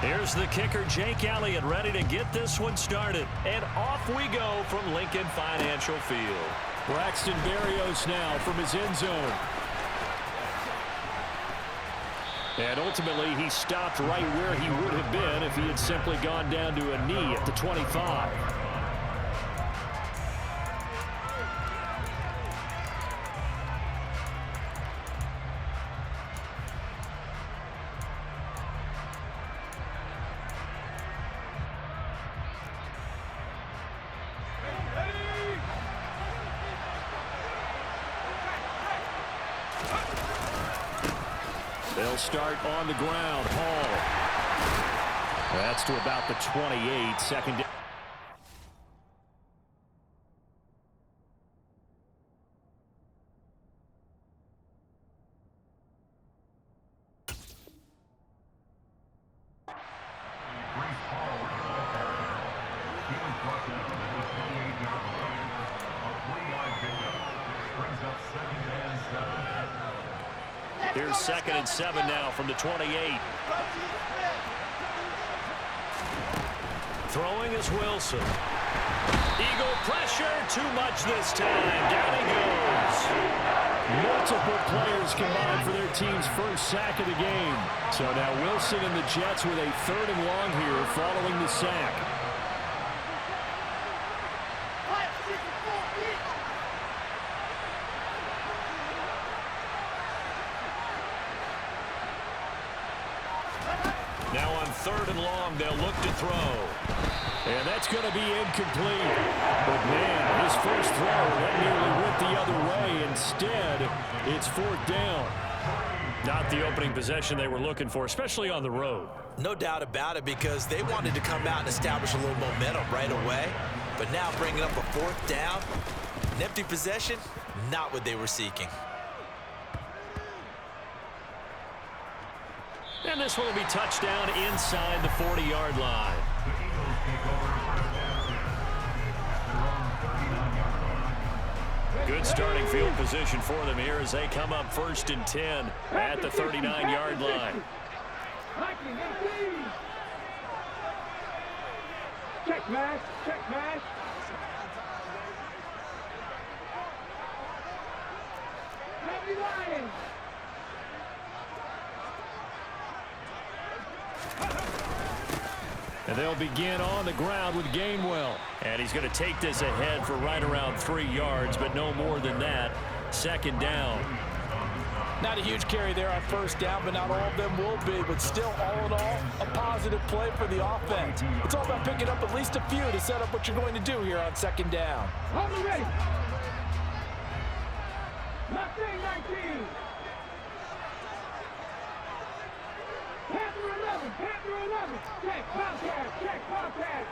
Here's the kicker, Jake Elliott, ready to get this one started. And off we go from Lincoln Financial Field. Braxton Berrios now from his end zone. And ultimately, he stopped right where he would have been if he had simply gone down to a knee at the 25. They'll start on the ground. Hall. That's to about the 28. Second down. Here's 2nd and 7 now from the 28. Throwing is Wilson. Eagle pressure, too much this time. Down he goes. Multiple players combined for their team's first sack of the game. So now Wilson and the Jets with a 3rd and long here following the sack. Now on 3rd and long, they'll look to throw. And that's going to be incomplete. But, man, his first throw, that nearly went the other way. Instead, it's 4th down. Not the opening possession they were looking for, especially on the road. No doubt about it, because they wanted to come out and establish a little momentum right away. But now bringing up a 4th down, an empty possession, not what they were seeking. And this one will be touchdown inside the 40-yard line. Good starting field position for them here as they come up 1st and 10 at the 39-yard line. Check, man. Check, man. Heavy Lions. And they'll begin on the ground with Gainwell. And he's going to take this ahead for right around 3 yards, but no more than that. 2nd down. Not a huge carry there on 1st down, but not all of them will be. But still, all in all, a positive play for the offense. It's all about picking up at least a few to set up what you're going to do here on 2nd down. Hold it ready. Mustang 19. Panther 11. Panther 11. Check, Bobcat. Check, Bobcat.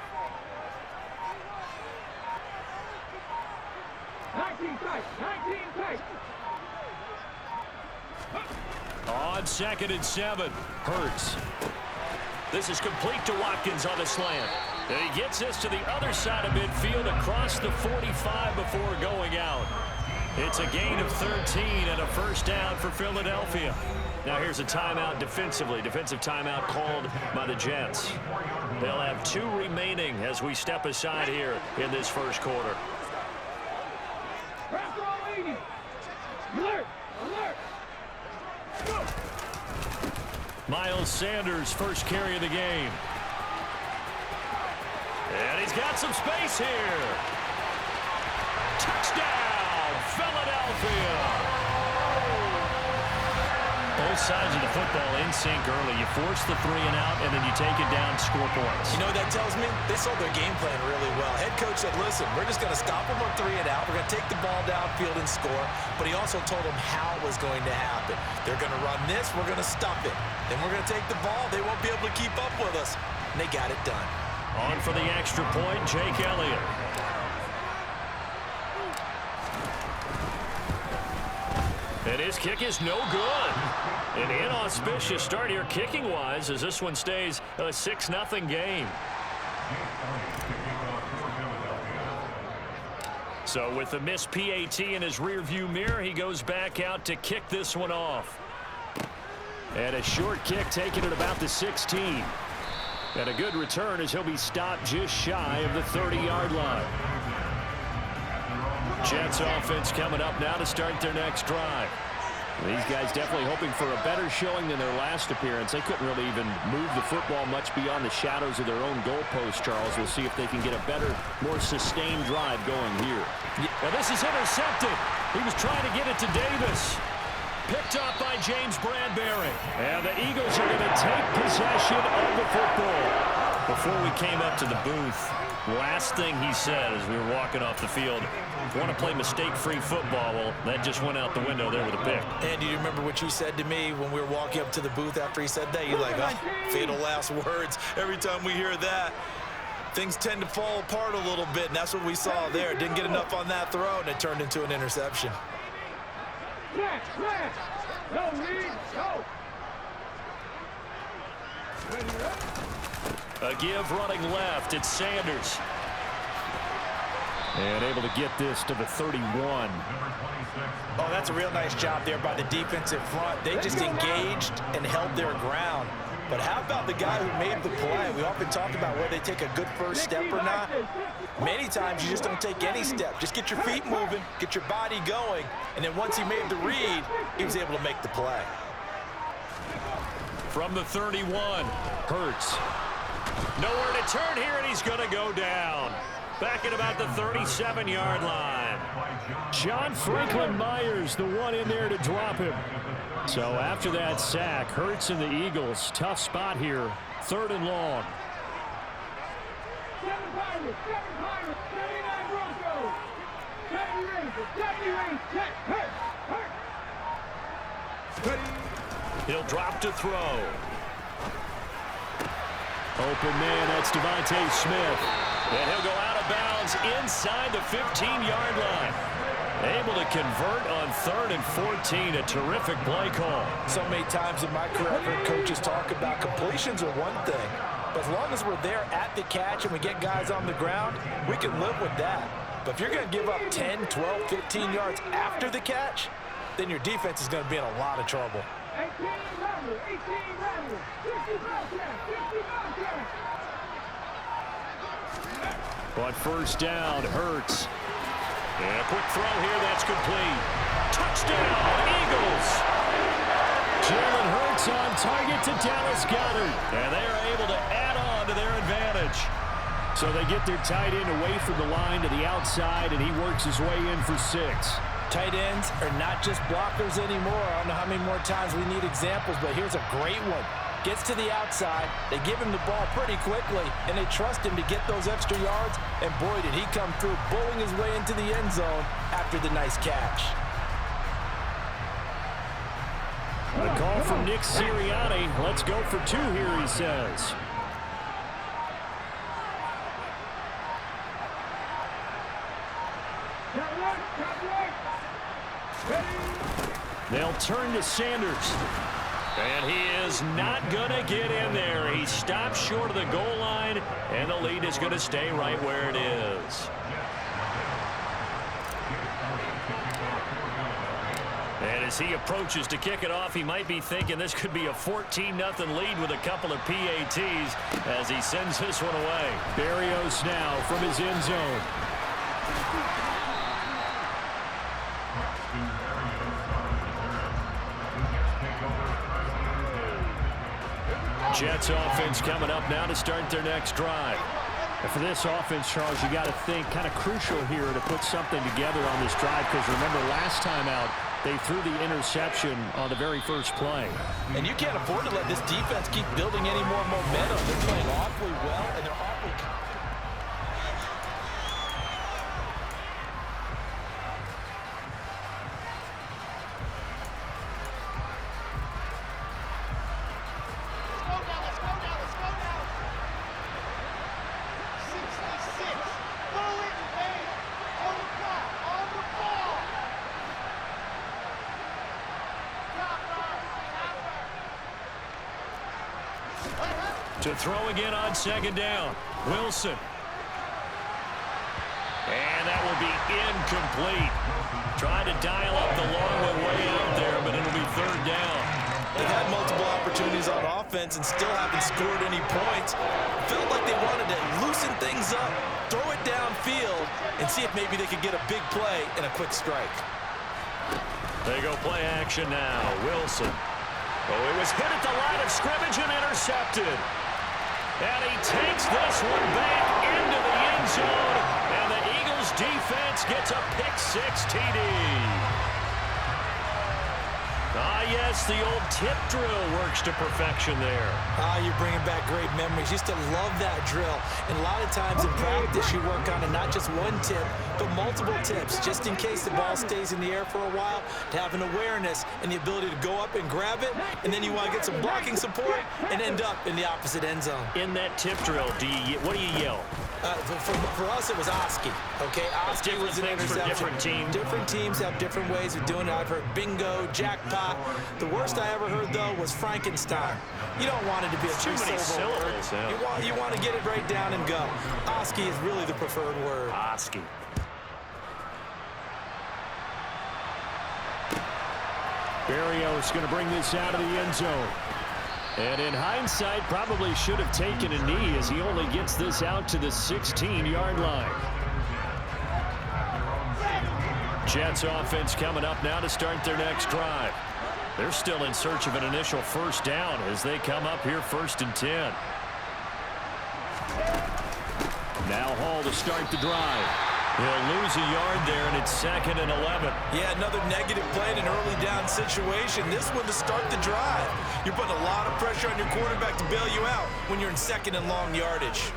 19 tight. 19 tight. On 2nd and 7, Hurts. This is complete to Watkins on the slant. And he gets this to the other side of midfield across the 45 before going out. It's a gain of 13 and a 1st down for Philadelphia. Now here's a timeout defensively. Defensive timeout called by the Jets. They'll have 2 remaining as we step aside here in this 1st quarter. Alert! Alert! Miles Sanders, first carry of the game. And he's got some space here. Touchdown, Philadelphia. Both sides of the football in sync early. You force the 3 and out, and then you take it down, score points. You know what that tells me? They sold their game plan really well. Head coach said, listen, we're just going to stop them on 3 and out. We're going to take the ball downfield and score. But he also told them how it was going to happen. They're going to run this. We're going to stop it. Then we're going to take the ball. They won't be able to keep up with us. And they got it done. On for the extra point, Jake Elliott. And his kick is no good. An inauspicious start here kicking-wise as this one stays a 6-0 game. So with the missed PAT in his rearview mirror, he goes back out to kick this one off. And a short kick taken at about the 16. And a good return as he'll be stopped just shy of the 30-yard line. Jets offense coming up now to start their next drive. These guys definitely hoping for a better showing than their last appearance. They couldn't really even move the football much beyond the shadows of their own goalpost, Charles. We'll see if they can get a better, more sustained drive going here. Well, this is intercepted. He was trying to get it to Davis. Picked up by James Bradbury. And the Eagles are going to take possession of the football. Before we came up to the booth, last thing he said as we were walking off the field, want to play mistake-free football. Well, that just went out the window there with a pick. And do you remember what you said to me when we were walking up to the booth after he said that? You're like, oh, fatal last words. Every time we hear that, things tend to fall apart a little bit, and that's what we saw there. Didn't get enough on that throw, and it turned into an interception. No lead, go. A give running left. It's Sanders. And able to get this to the 31. Oh, that's a real nice job there by the defensive front. They just engaged and held their ground. But how about the guy who made the play? We often talk about whether they take a good first step or not. Many times you just don't take any step. Just get your feet moving, get your body going, and then once he made the read, he was able to make the play. From the 31, Hurts. Nowhere to turn here, and he's going to go down. Back at about the 37-yard line. John Franklin Myers, the one in there to drop him. So after that sack, Hurts and the Eagles, tough spot here, 3rd and long. 7 Pirates, 79 Broncos. 70 Rangers, check, hurt. He'll drop to throw. Open man, that's Devontae Smith. And he'll go out of bounds inside the 15-yard line. Able to convert on 3rd and 14. A terrific play call. So many times in my career, I've heard coaches talk about completions are one thing. But as long as we're there at the catch and we get guys on the ground, we can live with that. But if you're going to give up 10, 12, 15 yards after the catch, then your defense is going to be in a lot of trouble. 18 Rebels, 50 Bobcats. But first down, Hurts. And a quick throw here, that's complete. Touchdown, Eagles! Jalen Hurts on target to Dallas Goedert. And they are able to add on to their advantage. So they get their tight end away from the line to the outside, and he works his way in for 6. Tight ends are not just blockers anymore. I don't know how many more times we need examples, but here's a great one. Gets to the outside, they give him the ball pretty quickly, and they trust him to get those extra yards, and boy, did he come through, bowling his way into the end zone after the nice catch. A call from Nick Sirianni. Let's go for 2 here, he says. They'll turn to Sanders. And he is not going to get in there. He stopped short of the goal line, and the lead is going to stay right where it is. And as he approaches to kick it off, he might be thinking this could be a 14-0 lead with a couple of PATs as he sends this one away. Berrios now from his end zone. Jets offense coming up now to start their next drive. And for this offense, Charles, you got to think kind of crucial here to put something together on this drive, because remember last time out, they threw the interception on the very first play. And you can't afford to let this defense keep building any more momentum. They're playing awfully well, and they're awfully confident. To throw again on 2nd down. Wilson. And that will be incomplete. Trying to dial up the long one way out there, but it'll be 3rd down. They've had multiple opportunities on offense. offense and still haven't scored any points. Felt like they wanted to loosen things up, throw it downfield, and see if maybe they could get a big play and a quick strike. They go play action now. Wilson. Oh, it was hit at the line of scrimmage and intercepted. And he takes this one back into the end zone, and the Eagles defense gets a pick-6 TD. Ah, yes, the old tip drill works to perfection there. Ah, you're bringing back great memories. Used to love that drill. And a lot of times in practice, you work on it, not just one tip, but multiple tips, just in case the ball stays in the air for a while, to have an awareness and the ability to go up and grab it, and then you want to get some blocking support and end up in the opposite end zone. In that tip drill, what do you yell? For us, it was Oski. Okay, Oski was an interception. Different teams. Different teams have different ways of doing it. I've heard bingo, jackpot. The worst I ever heard, though, was Frankenstein. You don't want it to be a too many syllables. Yeah. You want to get it right down and go. Oski is really the preferred word. Oski. Berrios going to bring this out of the end zone. And in hindsight, probably should have taken a knee as he only gets this out to the 16-yard line. Jets offense coming up now to start their next drive. They're still in search of an initial first down as they come up here 1st and 10. Now Hall to start the drive. He'll lose a yard there, and it's 2nd and 11. Yeah, another negative play in an early down situation. This one to start the drive. You're putting a lot of pressure on your quarterback to bail you out when you're in 2nd and long yardage.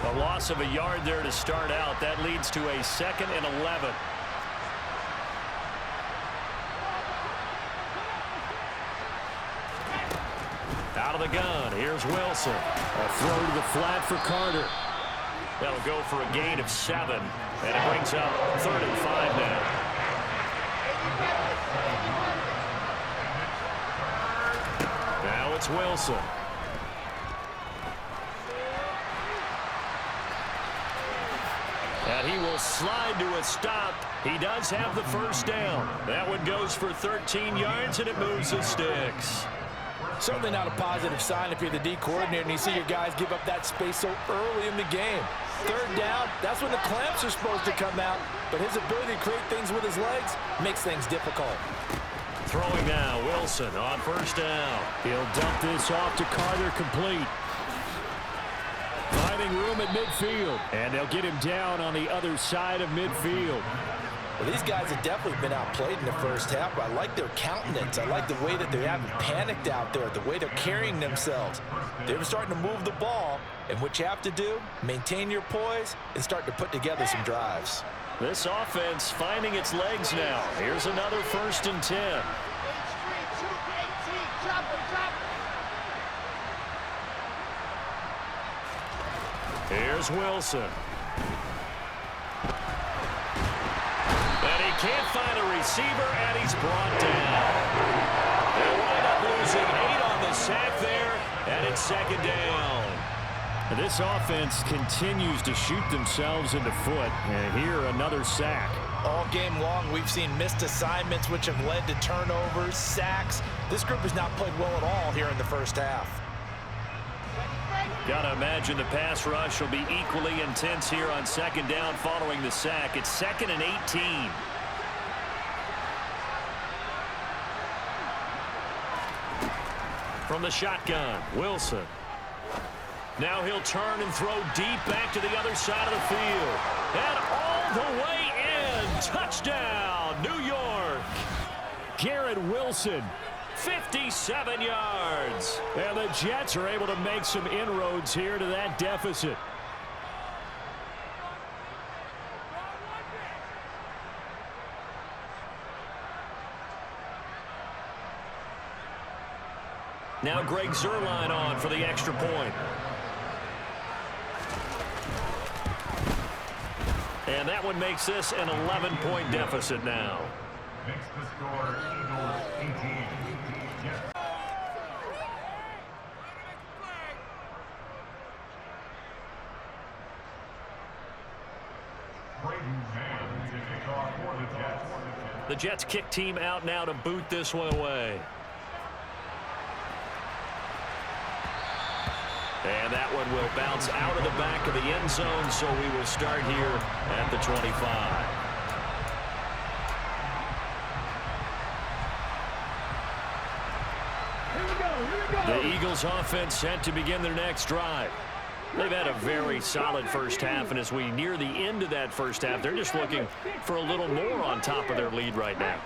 A loss of a yard there to start out. That leads to a 2nd and 11. Out of the gun. Here's Wilson. A throw to the flat for Carter. That'll go for a gain of 7. And it brings up 3rd and 5 now. Now it's Wilson. And he will slide to a stop. He does have the first down. That one goes for 13 yards, and it moves the sticks. Certainly not a positive sign if you're the D coordinator and you see your guys give up that space so early in the game. 3rd down, that's when the clamps are supposed to come out, but his ability to create things with his legs makes things difficult. Throwing now, Wilson on 1st down. He'll dump this off to Carter, complete. Finding room at midfield, and they'll get him down on the other side of midfield. Well, these guys have definitely been outplayed in the first half, but I like their countenance. I like the way that they haven't panicked out there, the way they're carrying themselves. They're starting to move the ball, and what you have to do, maintain your poise and start to put together some drives. This offense finding its legs now. Here's another 1st and 10. Here's Wilson. And he can't find a receiver, and he's brought down. They wind up losing 8 on the sack there, and it's 2nd down. This offense continues to shoot themselves in the foot, and here another sack. All game long, we've seen missed assignments, which have led to turnovers, sacks. This group has not played well at all here in the first half. Got to imagine the pass rush will be equally intense here on 2nd down following the sack. It's 2nd and 18. From the shotgun, Wilson. Now he'll turn and throw deep back to the other side of the field. And all the way in. Touchdown, New York. Garrett Wilson. 57 yards. And the Jets are able to make some inroads here to that deficit. Now Greg Zuerlein on for the extra point. And that one makes this an 11-point deficit now. Makes the score Eagles 18. The Jets kick team out now to boot this one away. And that one will bounce out of the back of the end zone, so we will start here at the 25. The Eagles offense set to begin their next drive. They've had a very solid first half, and as we near the end of that first half, they're just looking for a little more on top of their lead right now.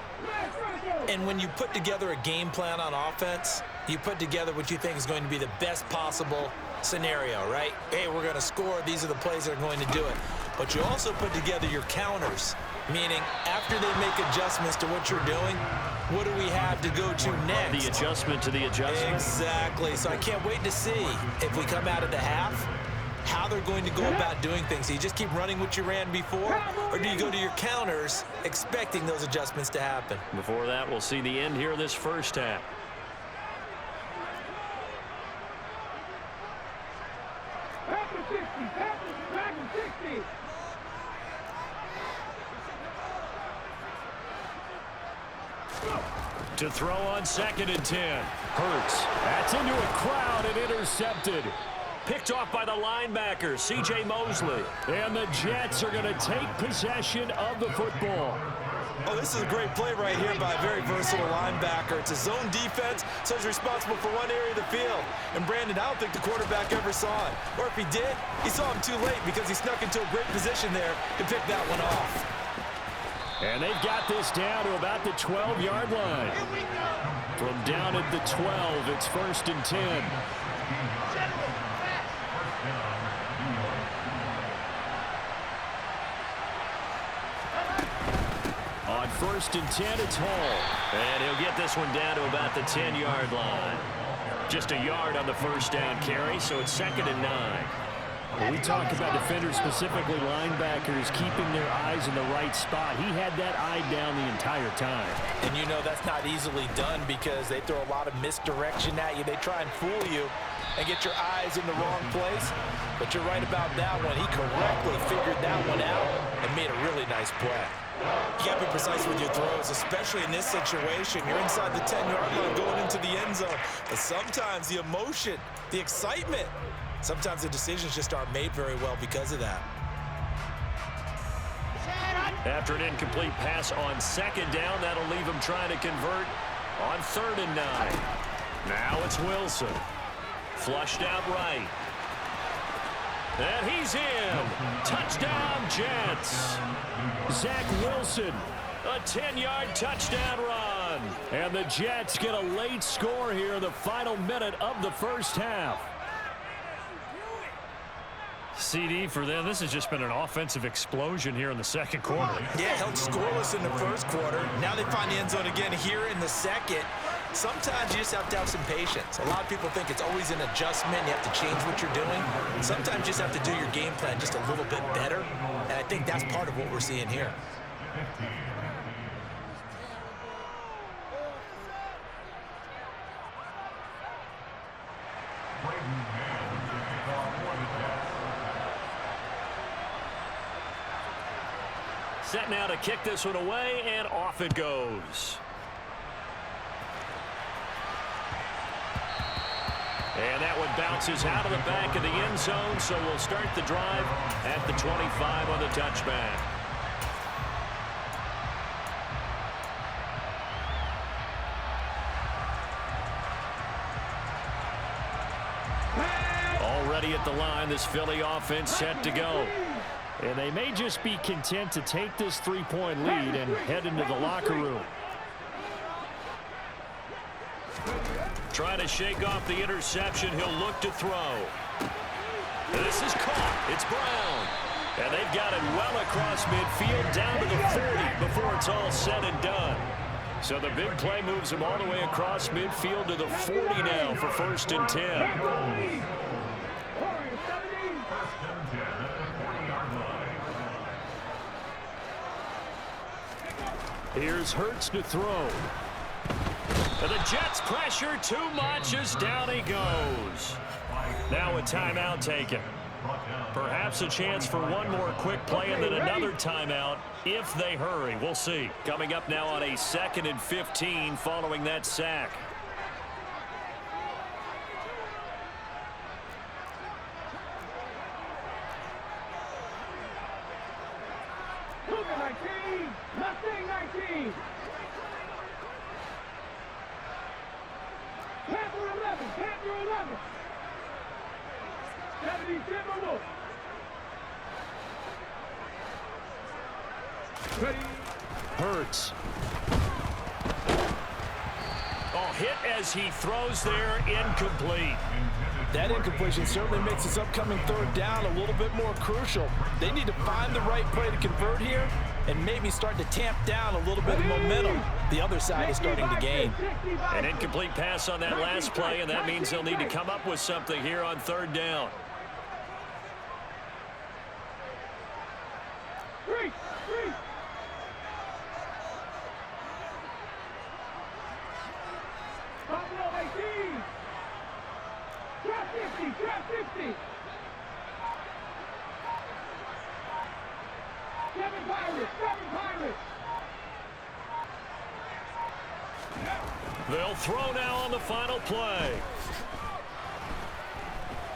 And when you put together a game plan on offense, you put together what you think is going to be the best possible scenario, right? Hey, we're going to score. These are the plays that are going to do it. But you also put together your counters, meaning after they make adjustments to what you're doing, what do we have to go to next? The adjustment to the adjustment. Exactly. So I can't wait to see if we come out of the half, how they're going to go about doing things. Do you just keep running what you ran before, or do you go to your counters expecting those adjustments to happen? Before that, we'll see the end here of this first half. Back to 60. Back to 60. To throw on 2nd and 10. Hurts. That's into a crowd and intercepted. Picked off by the linebacker, C.J. Mosley. And the Jets are going to take possession of the football. Oh, this is a great play right here by a very versatile linebacker. It's a zone defense, so he's responsible for one area of the field. And Brandon, I don't think the quarterback ever saw it. Or if he did, he saw him too late because he snuck into a great position there to pick that one off. And they've got this down to about the 12-yard line. From down at the 12, it's 1st and 10. On 1st and 10, it's Hall. And he'll get this one down to about the 10-yard line. Just a yard on the first down carry, so it's 2nd and 9. When we talk about defenders, specifically linebackers, keeping their eyes in the right spot, he had that eye down the entire time. And you know that's not easily done because they throw a lot of misdirection at you. They try and fool you and get your eyes in the wrong place. But you're right about that one. He correctly figured that one out and made a really nice play. You got to be precise with your throws, especially in this situation. You're inside the 10-yard line going into the end zone. But sometimes the emotion, the excitement, sometimes the decisions just aren't made very well because of that. After an incomplete pass on 2nd down, that'll leave him trying to convert on 3rd and 9. Now it's Wilson. Flushed out right. And he's in. Touchdown, Jets. Zach Wilson. A 10-yard touchdown run. And the Jets get a late score here in the final minute of the first half. CD for them. This has just been an offensive explosion here in the second quarter. Yeah, held scoreless in the first quarter. Now they find the end zone again here in the second. Sometimes you just have to have some patience. A lot of people think it's always an adjustment. You have to change what you're doing. Sometimes you just have to do your game plan just a little bit better. And I think that's part of what we're seeing here. Set now to kick this one away, and off it goes. And that one bounces out of the back of the end zone, so we'll start the drive at the 25 on the touchback. Already at the line, this Philly offense set to go. And they may just be content to take this 3-point lead and head into the locker room. Trying to shake off the interception. He'll look to throw. This is caught. It's Brown. And they've got it well across midfield down to the 40 before it's all said and done. So the big play moves him all the way across midfield to the 40 now for 1st and 10. Here's Hurts to throw. And the Jets pressure too much as down he goes. Now a timeout taken. Perhaps a chance for one more quick play and then another timeout if they hurry. We'll see. Coming up now on a 2nd and 15 following that sack. Cougar 19, Mustang 19. Panther 11, Panther 11. 77 Wolf. Ready. Hurts. Oh, hit as he throws there, incomplete. That incompletion certainly makes this upcoming 3rd down a little bit more crucial. They need to find the right play to convert here and maybe start to tamp down a little bit of momentum. The other side is starting to gain. An incomplete pass on that last play, and that means they'll need to come up with something here on 3rd down. Three. Buffalo 18. Drop 50, drop 50. 7 Pirates, 7 Pirates. They'll throw now on the final play.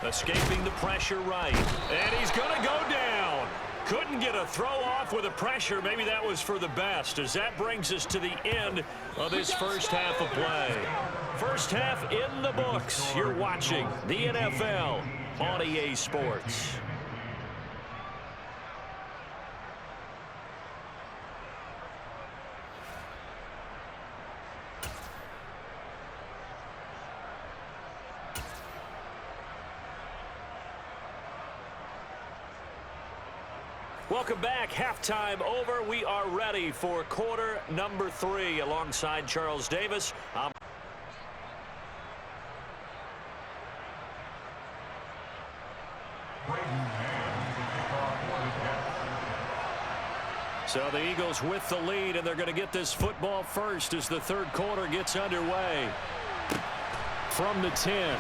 Escaping the pressure right. And he's going to go down. Couldn't get a throw off with the pressure. Maybe that was for the best, as that brings us to the end of this first half of play. First half in the books. You're watching the NFL on EA Sports. Welcome back. Halftime over. We are ready for quarter number 3 alongside Charles Davis. So the Eagles with the lead, and they're going to get this football first as the 3rd quarter gets underway. From the 10.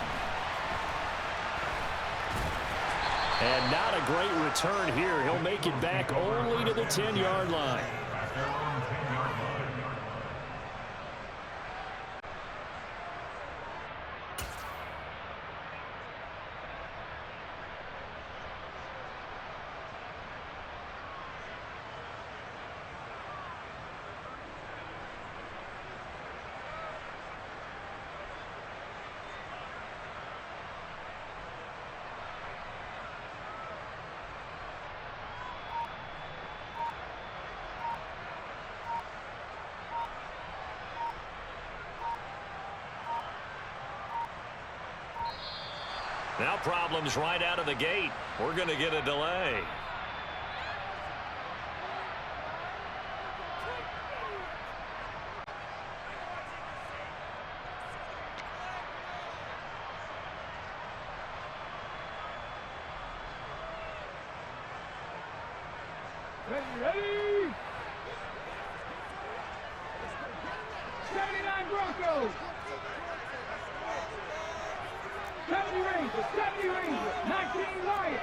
And not a great return here. He'll make it back only to the 10-yard line. Now problems right out of the gate. We're going to get a delay. Ready. 79 Broncos. 70 Rangers, 70 Rangers, 19 Lions.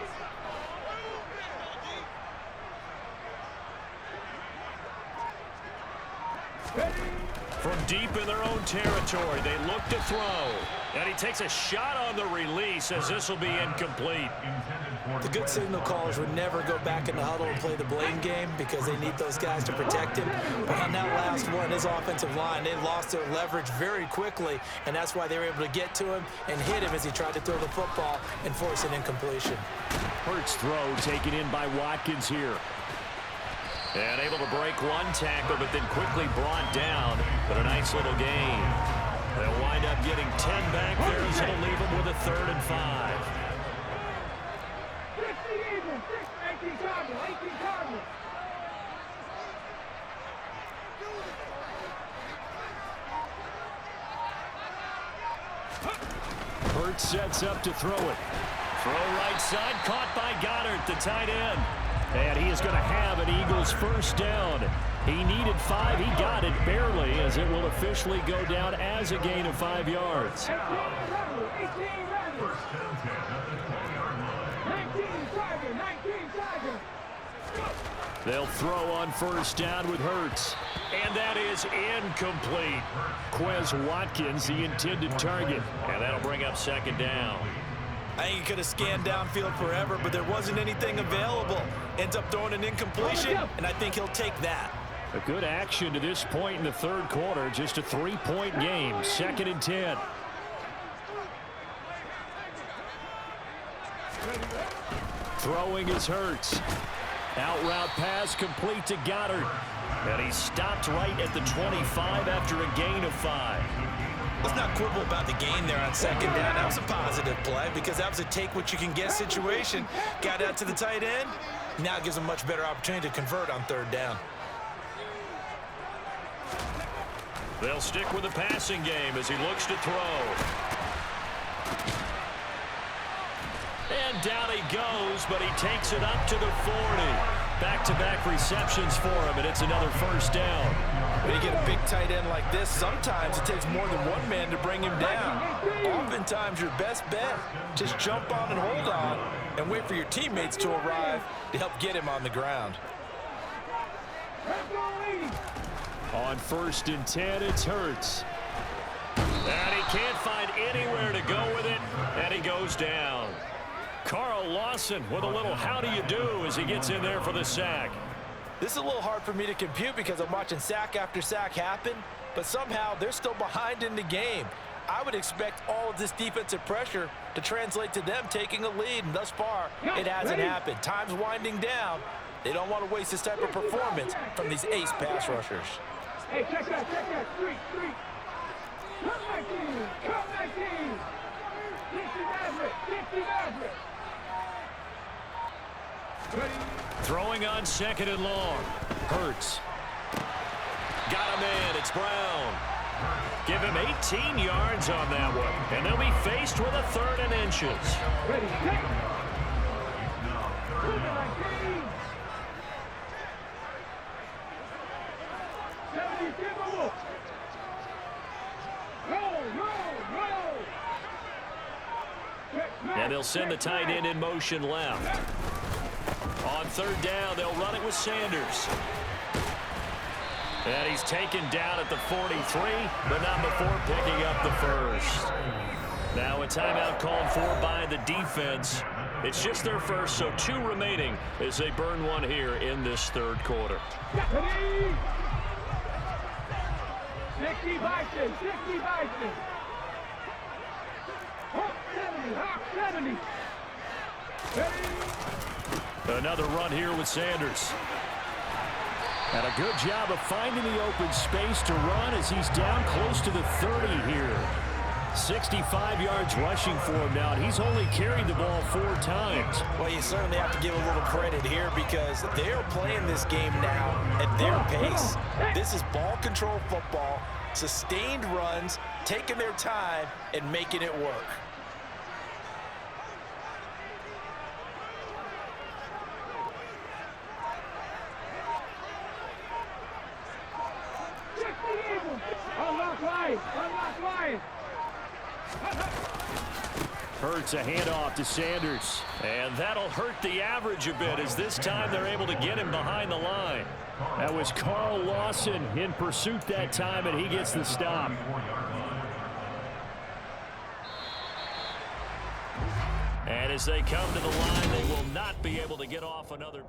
Ready. From deep in their own territory, they look to throw. And he takes a shot on the release as this will be incomplete. The good signal callers would never go back in the huddle and play the blame game because they need those guys to protect him. But on that last one, his offensive line, they lost their leverage very quickly, and that's why they were able to get to him and hit him as he tried to throw the football and force an incompletion. Hurts throw taken in by Watkins here. And able to break one tackle, but then quickly brought down. But a nice little gain. They'll wind up getting 10 back there as it'll leave them with a 3rd and 5. 60 Eagles, 18 Cardinals, 18 Cardinals. Hurts sets up to throw it. Throw right side, caught by Goddard, the tight end. And he is going to have an Eagles first down. He needed 5. He got it barely, as it will officially go down as a gain of 5 yards. 18 runners. 19 Tiger. They'll throw on first down with Hurts. And that is incomplete. Quez Watkins, the intended target. And that'll bring up second down. I think he could have scanned downfield forever, but there wasn't anything available. Ends up throwing an incompletion, and I think he'll take that. A good action to this point in the third quarter. Just a 3-point game. 2nd and 10. Throwing is Hurts. Out route pass complete to Goddard. And he stopped right at the 25 after a gain of 5. Let's not quibble about the gain there on second down. That was a positive play because that was a take-what-you-can-get situation. Got out to the tight end. Now it gives him a much better opportunity to convert on third down. They'll stick with the passing game as he looks to throw. And down he goes, but he takes it up to the 40. Back-to-back receptions for him, and it's another first down. When you get a big tight end like this, sometimes it takes more than one man to bring him down. Oftentimes, your best bet, just jump on and hold on and wait for your teammates to arrive to help get him on the ground. On 1st and 10, it's Hurts. And he can't find anywhere to go with it, and he goes down. Carl Lawson with a little how do you do as he gets in there for the sack. This is a little hard for me to compute because I'm watching sack after sack happen, but somehow they're still behind in the game. I would expect all of this defensive pressure to translate to them taking a lead, and thus far, it hasn't happened. Time's winding down. They don't want to waste this type of performance from these ace pass rushers. Hey, check that. Street. Come 19. 50 Maverick. Throwing on 2nd and long. Hurts. Got him in. It's Brown. Give him 18 yards on that one. And they'll be faced with a 3rd and inches. Ready, set. 19. And they'll send the tight end in motion left. On 3rd down, they'll run it with Sanders. And he's taken down at the 43, but not before picking up the first. Now a timeout called for by the defense. It's just their first, so 2 remaining as they burn one here in this third quarter. 60 Bison. Hawk 70. Another run here with Sanders. And a good job of finding the open space to run as he's down close to the 30 here. 65 yards rushing for him now, and he's only carried the ball 4 times. Well, you certainly have to give a little credit here because they're playing this game now at their pace. This is ball control football, sustained runs, taking their time, and making it work. Unlock line. Hurts a handoff to Sanders. And that'll hurt the average a bit as this time they're able to get him behind the line. That was Carl Lawson in pursuit that time, and he gets the stop. And as they come to the line, they will not be able to get off another.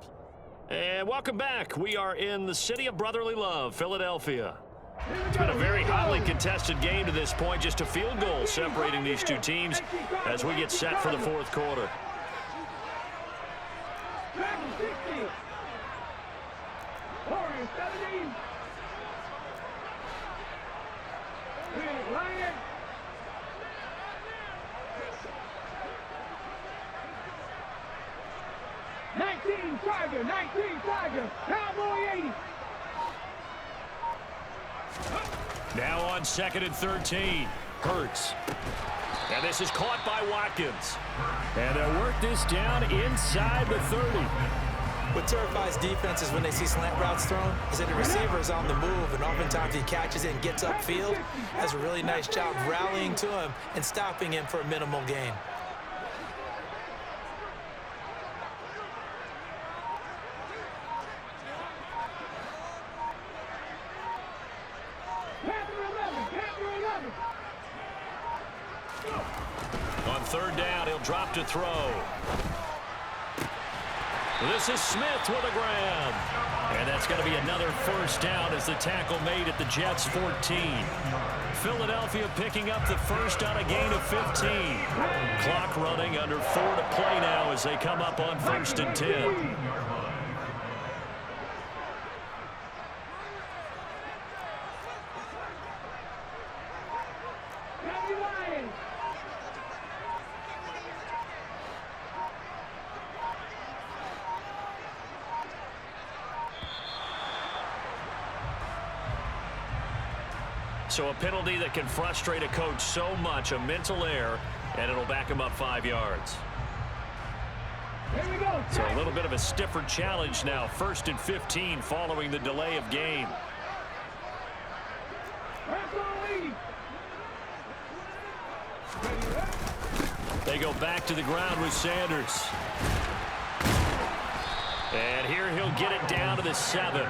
And welcome back. We are in the city of brotherly love, Philadelphia. It's been a very hotly contested game to this point. Just a field goal separating these two teams as we get set for the fourth quarter. Dragon 60. Warriors 70. Lion. Tiger. Cowboy 80. Now on 2nd and 13. Hurts. And this is caught by Watkins. And they'll work this down inside the 30. What terrifies defenses when they see slant routes thrown is that the receiver is on the move, and oftentimes he catches it and gets upfield. Does a really nice job rallying to him and stopping him for a minimal gain. On third down, he'll drop to throw. This is Smith with a grab. And that's going to be another first down as the tackle made at the Jets' 14. Philadelphia picking up the first on a gain of 15. Clock running, under 4 to play now as they come up on 1st and 10. So a penalty that can frustrate a coach so much, a mental error, and it'll back him up 5 yards. Here we go. So a little bit of a stiffer challenge now. 1st and 15 following the delay of game. They go back to the ground with Sanders. And here he'll get it down to the 7.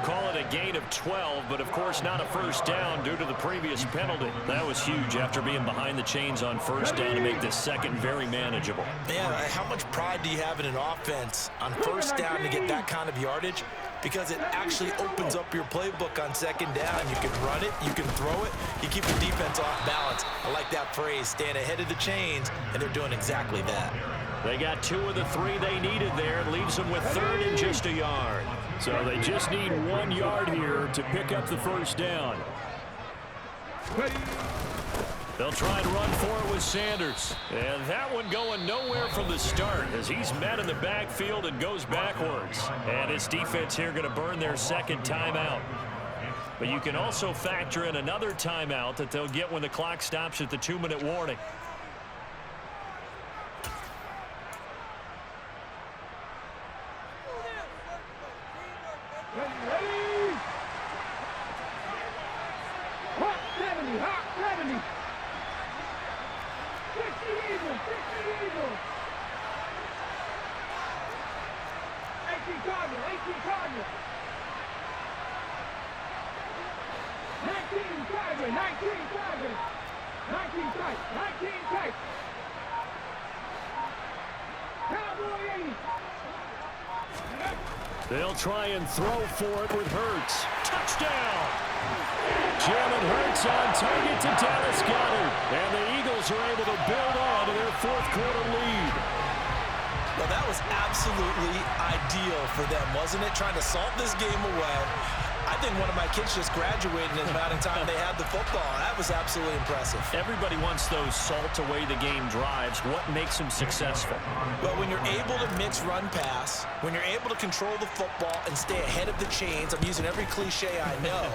Call it a gain of 12, but of course not a first down due to the previous penalty. That was huge after being behind the chains on first down to make this second very manageable. Man, how much pride do you have in an offense on first down to get that kind of yardage? Because it actually opens up your playbook on second down. You can run it, you can throw it, you keep the defense off balance. I like that phrase, staying ahead of the chains, and they're doing exactly that. They got 2 of the 3 they needed there. It leaves them with 3rd and just a yard. So they just need 1 yard here to pick up the first down. They'll try and run for it with Sanders. And that one going nowhere from the start as he's met in the backfield and goes backwards. And his defense here going to burn their second timeout. But you can also factor in another timeout that they'll get when the clock stops at the 2-minute warning. They'll try and throw for it with Hurts. Touchdown! Jalen Hurts on target to Dallas Goedert. And the Eagles are able to build on to their 4th quarter lead. Well, that was absolutely ideal for them, wasn't it? Trying to salt this game away. I think one of my kids just graduated in the amount of time they had the football. That was absolutely impressive. Everybody wants those salt-away-the-game drives. What makes them successful? Well, when you're able to mix run-pass, when you're able to control the football and stay ahead of the chains, I'm using every cliche I know,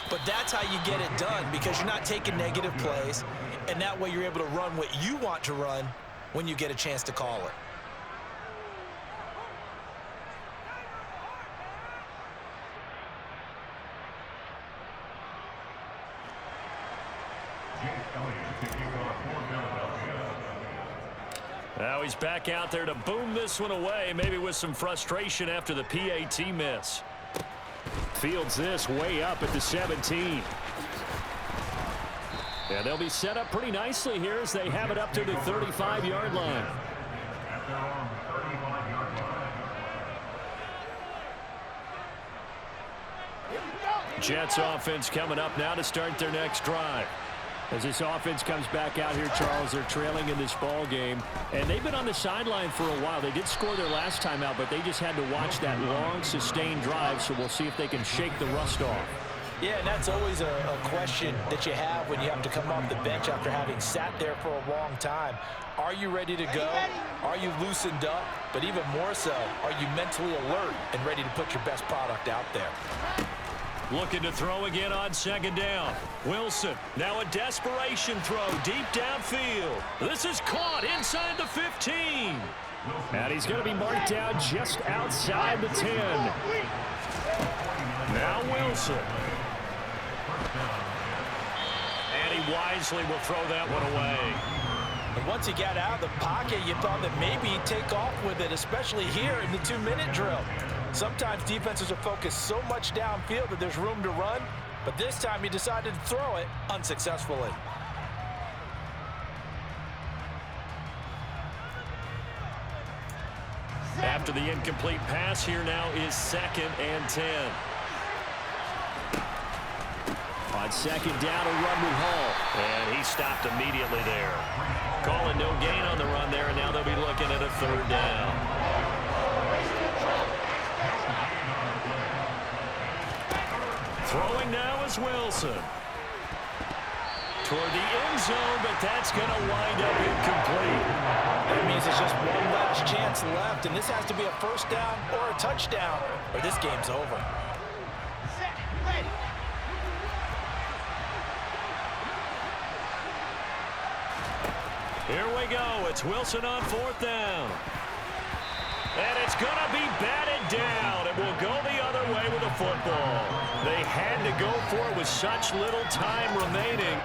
but that's how you get it done because you're not taking negative plays, and that way you're able to run what you want to run when you get a chance to call it. Now he's back out there to boom this one away, maybe with some frustration after the PAT miss. Fields this way up at the 17. And they'll be set up pretty nicely here as they have it up to the 35-yard line. Jets offense coming up now to start their next drive. As this offense comes back out here, Charles, they're trailing in this ball game. And they've been on the sideline for a while. They did score their last time out, but they just had to watch that long, sustained drive. So we'll see if they can shake the rust off. Yeah, and that's always a question that you have when you have to come off the bench after having sat there for a long time. Are you ready to go? Are you loosened up? But even more so, are you mentally alert and ready to put your best product out there? Looking to throw again on second down. Wilson, now a desperation throw deep downfield. This is caught inside the 15. And he's going to be marked down just outside the 10. Now Wilson. And he wisely will throw that one away. And once he got out of the pocket, you thought that maybe he'd take off with it, especially here in the 2-minute drill. Sometimes defenses are focused so much downfield that there's room to run, but this time he decided to throw it unsuccessfully. After the incomplete pass, here now is 2nd and 10. On 2nd down, a run with Hall. And he stopped immediately there. Calling no gain on the run there, and now they'll be looking at a 3rd down. Throwing now is Wilson. Toward the end zone, but that's going to wind up incomplete. That means it's just one last chance left, and this has to be a 1st down or a touchdown, or this game's over. Here we go. It's Wilson on 4th down. And it's going to be batted down. It will go the other way with the football. They had to go for it with such little time remaining.